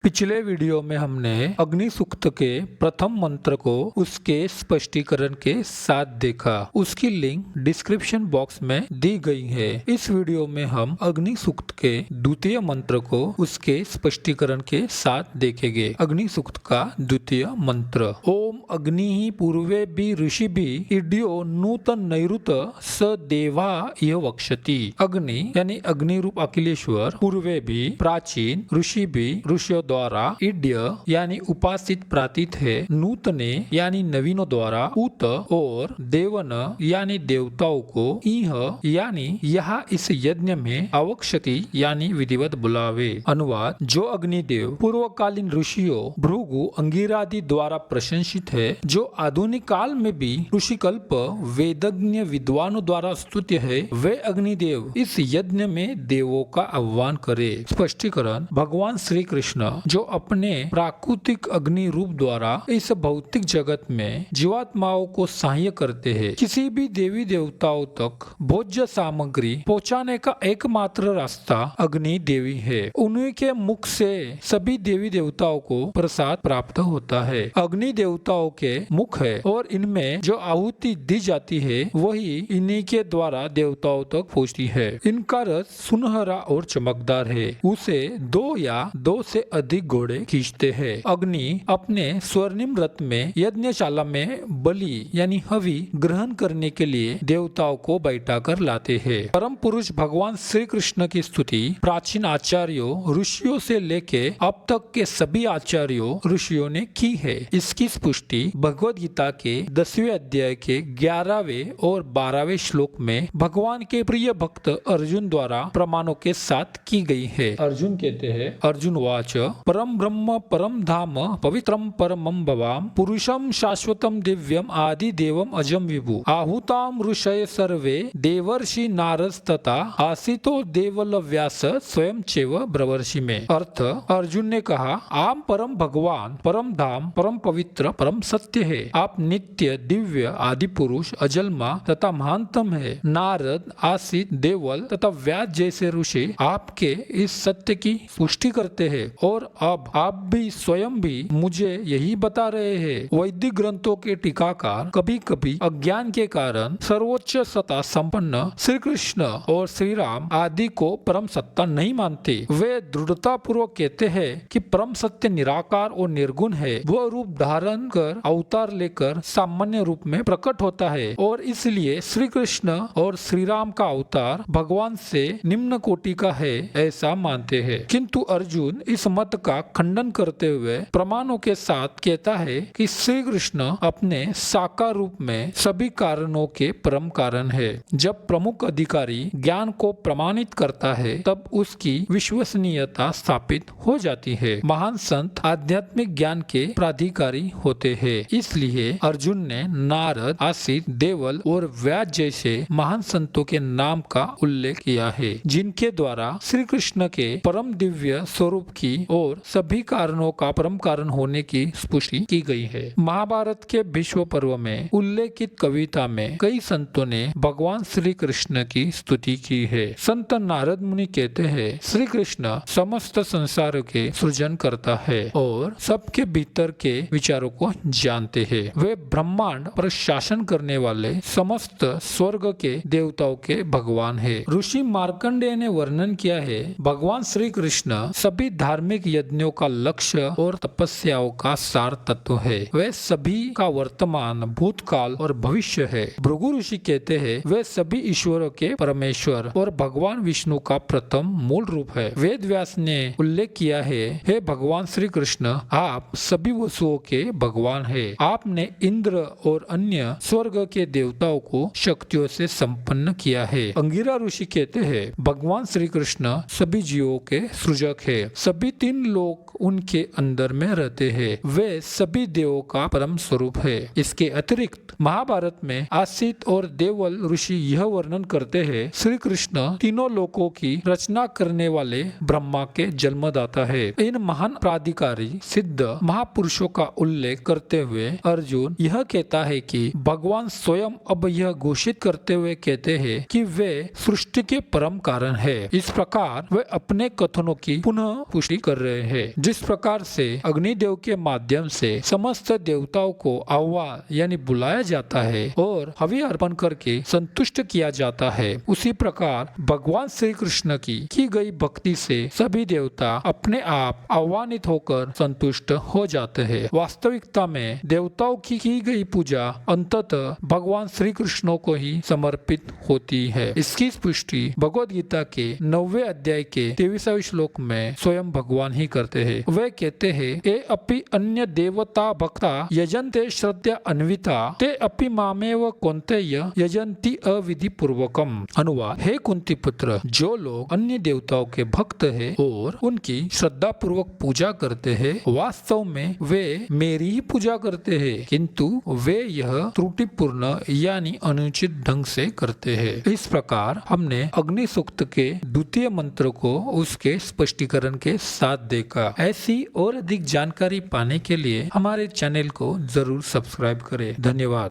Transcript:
पिछले वीडियो में हमने अग्नि सूक्त के प्रथम मंत्र को उसके स्पष्टीकरण के साथ देखा। उसकी लिंक डिस्क्रिप्शन बॉक्स में दी गई है। इस वीडियो में हम अग्नि सूक्त के द्वितीय मंत्र को उसके स्पष्टीकरण के साथ देखेंगे। अग्नि सूक्त का द्वितीय मंत्र। ओम अग्नि पूर्वे भी ऋषि भी इड्यो नूतन नैरुत स देवा यह वक्षति। अग्नि यानी अग्नि रूप अखिलेश्वर, पूर्वे भी प्राचीन, ऋषि भी ऋषियों द्वारा, इड्य यानी उपासित प्रातीत है, नूतने यानी नवीनों द्वारा, उत और देवन यानी देवताओं को, इह यानी यहाँ इस यज्ञ में, अवक्षति यानी विधिवत बुलावे। अनुवाद। जो अग्निदेव पूर्वकालीन ऋषियों भृगु अंगिरादि द्वारा प्रशंसित है, जो आधुनिक काल में भी ऋषिकल्प वेदज्ञ विद्वानों द्वारा स्तुत्य है, वे अग्निदेव इस यज्ञ में देवों का आह्वान करे। स्पष्टीकरण। भगवान श्री कृष्ण जो अपने प्राकृतिक अग्नि रूप द्वारा इस भौतिक जगत में जीवात्माओं को सहाय करते हैं, किसी भी देवी देवताओं तक भोज्य सामग्री पहुंचाने का एकमात्र रास्ता अग्नि देवी है। उन्हीं के मुख से सभी देवी देवताओं को प्रसाद प्राप्त होता है। अग्नि देवताओं के मुख है और इनमें जो आहुति दी जाती है वही इन्हीं के द्वारा देवताओं तक पहुँचती है। इनका रस सुनहरा और चमकदार है। उसे दो या दो से अधिक घोड़े खींचते हैं। अग्नि अपने स्वर्णिम रथ में यज्ञशाला में बलि यानी हवि ग्रहण करने के लिए देवताओं को बैठा कर लाते हैं। परम पुरुष भगवान श्री कृष्ण की स्तुति प्राचीन आचार्यों ऋषियों से लेके अब तक के सभी आचार्यों ऋषियों ने की है। इसकी पुष्टि भगवद गीता के 10वें अध्याय के 11वें और 12वें श्लोक में भगवान के प्रिय भक्त अर्जुन द्वारा प्रमाणों के साथ की गई है। अर्जुन कहते हैं, अर्जुन वाच परम ब्रह्म परम धाम पवित्रम परमं भवाम पुरुषम शाश्वतम दिव्यम आदि देवम अजम विभु आहुताम ऋषय सर्वे देवर्षि नारद तथा आसितो देवल व्यास स्वयं चैव ब्रवर्षि में। अर्थ। अर्जुन ने कहा, आप परम भगवान, परम धाम, परम पवित्र, परम सत्य है। आप नित्य दिव्य आदि पुरुष, अजन्मा तथा महानतम है। नारद, आसित, देवल तथा व्यास जैसे ऋषि आपके इस सत्य की पुष्टि करते हैं और अब आप भी स्वयं भी मुझे यही बता रहे हैं। वैदिक ग्रंथों के टीकाकार कभी कभी अज्ञान के कारण सर्वोच्च सत्ता संपन्न श्री कृष्ण और श्री राम आदि को परम सत्ता नहीं मानते। वे दृढ़ता पूर्वक कहते हैं कि परम सत्य निराकार और निर्गुण है। वह रूप धारण कर अवतार लेकर सामान्य रूप में प्रकट होता है और इसलिए श्री कृष्ण और श्री राम का अवतार भगवान से निम्न कोटि का है, ऐसा मानते हैं। किंतु अर्जुन इस मत का खंडन करते हुए प्रमाणों के साथ कहता है कि श्री कृष्ण अपने साकार रूप में सभी कारणों के परम कारण है। जब प्रमुख अधिकारी ज्ञान को प्रमाणित करता है तब उसकी विश्वसनीयता स्थापित हो जाती है। महान संत आध्यात्मिक ज्ञान के प्राधिकारी होते हैं। इसलिए अर्जुन ने नारद, आसित, देवल और व्यास जैसे महान संतों के नाम का उल्लेख किया है, जिनके द्वारा श्री कृष्ण के परम दिव्य स्वरूप की और सभी कारणों का परम कारण होने की पुष्टि की गई है। महाभारत के भीष्म पर्व में उल्लेखित कविता में कई संतों ने भगवान श्री कृष्ण की स्तुति की है। संत नारद मुनि कहते हैं, श्री कृष्ण समस्त संसार के सृजन करता है और सबके भीतर के विचारों को जानते हैं। वे ब्रह्मांड पर शासन करने वाले समस्त स्वर्ग के देवताओं के भगवान है। ऋषि मार्कंडेय ने वर्णन किया है, भगवान श्री कृष्ण सभी धार्मिक यज्ञों का लक्ष्य और तपस्याओं का सार तत्व है। वे सभी का वर्तमान, भूतकाल और भविष्य है। भृगु ऋषि कहते हैं, वे सभी ईश्वरों के परमेश्वर और भगवान विष्णु का प्रथम मूल रूप है। वेद व्यास ने उल्लेख किया है, हे भगवान श्री कृष्ण, आप सभी वसुओं के भगवान है। आपने इंद्र और अन्य स्वर्ग के देवताओं को शक्तियों से संपन्न किया है। अंगिरा ऋषि कहते हैं, भगवान श्री कृष्ण सभी जीवों के सृजक है। सभी तीन लोग उनके अंदर में रहते हैं। वे सभी देवों का परम स्वरूप है। इसके अतिरिक्त महाभारत में आसित और देवल ऋषि यह वर्णन करते हैं, श्री कृष्ण तीनों लोकों की रचना करने वाले ब्रह्मा के जन्मदाता है। इन महान प्राधिकारी सिद्ध महापुरुषों का उल्लेख करते हुए अर्जुन यह कहता है कि भगवान स्वयं अब यह घोषित करते हुए कहते हैं कि वे सृष्टि के परम कारण है। इस प्रकार वे अपने कथनों की पुनः पुष्टि कर रहे हैं। जिस प्रकार से अग्निदेव के माध्यम से समस्त देवताओं को आह्वान यानी बुलाया जाता है और हवि अर्पण करके संतुष्ट किया जाता है, उसी प्रकार भगवान श्री कृष्ण की गई भक्ति से सभी देवता अपने आप आह्वानित होकर संतुष्ट हो जाते हैं। वास्तविकता में देवताओं की गई पूजा अंततः भगवान श्री कृष्ण को ही समर्पित होती है। इसकी पुष्टि भगवद गीता के 9वें अध्याय के 23वें श्लोक में स्वयं भगवान ही करते हैं। वे कहते हैं, ए अपि अन्य देवता भक्ता यजन्ते श्रद्धा अन्विता ते अपि मामेव कौन्तेय यजन्ति अविधि पूर्वकम। अनुवाद, हे कुंती पुत्र, जो लोग अन्य देवताओं के भक्त हैं और उनकी श्रद्धा पूर्वक पूजा करते हैं, वास्तव में वे मेरी ही पूजा करते हैं, किंतु वे यह त्रुटिपूर्ण यानी अनुचित ढंग से करते हैं। इस प्रकार हमने अग्नि सूक्त के द्वितीय मंत्र को उसके स्पष्टीकरण के साथ देखा। ऐसी और अधिक जानकारी पाने के लिए हमारे चैनल को जरूर सब्सक्राइब करें। धन्यवाद।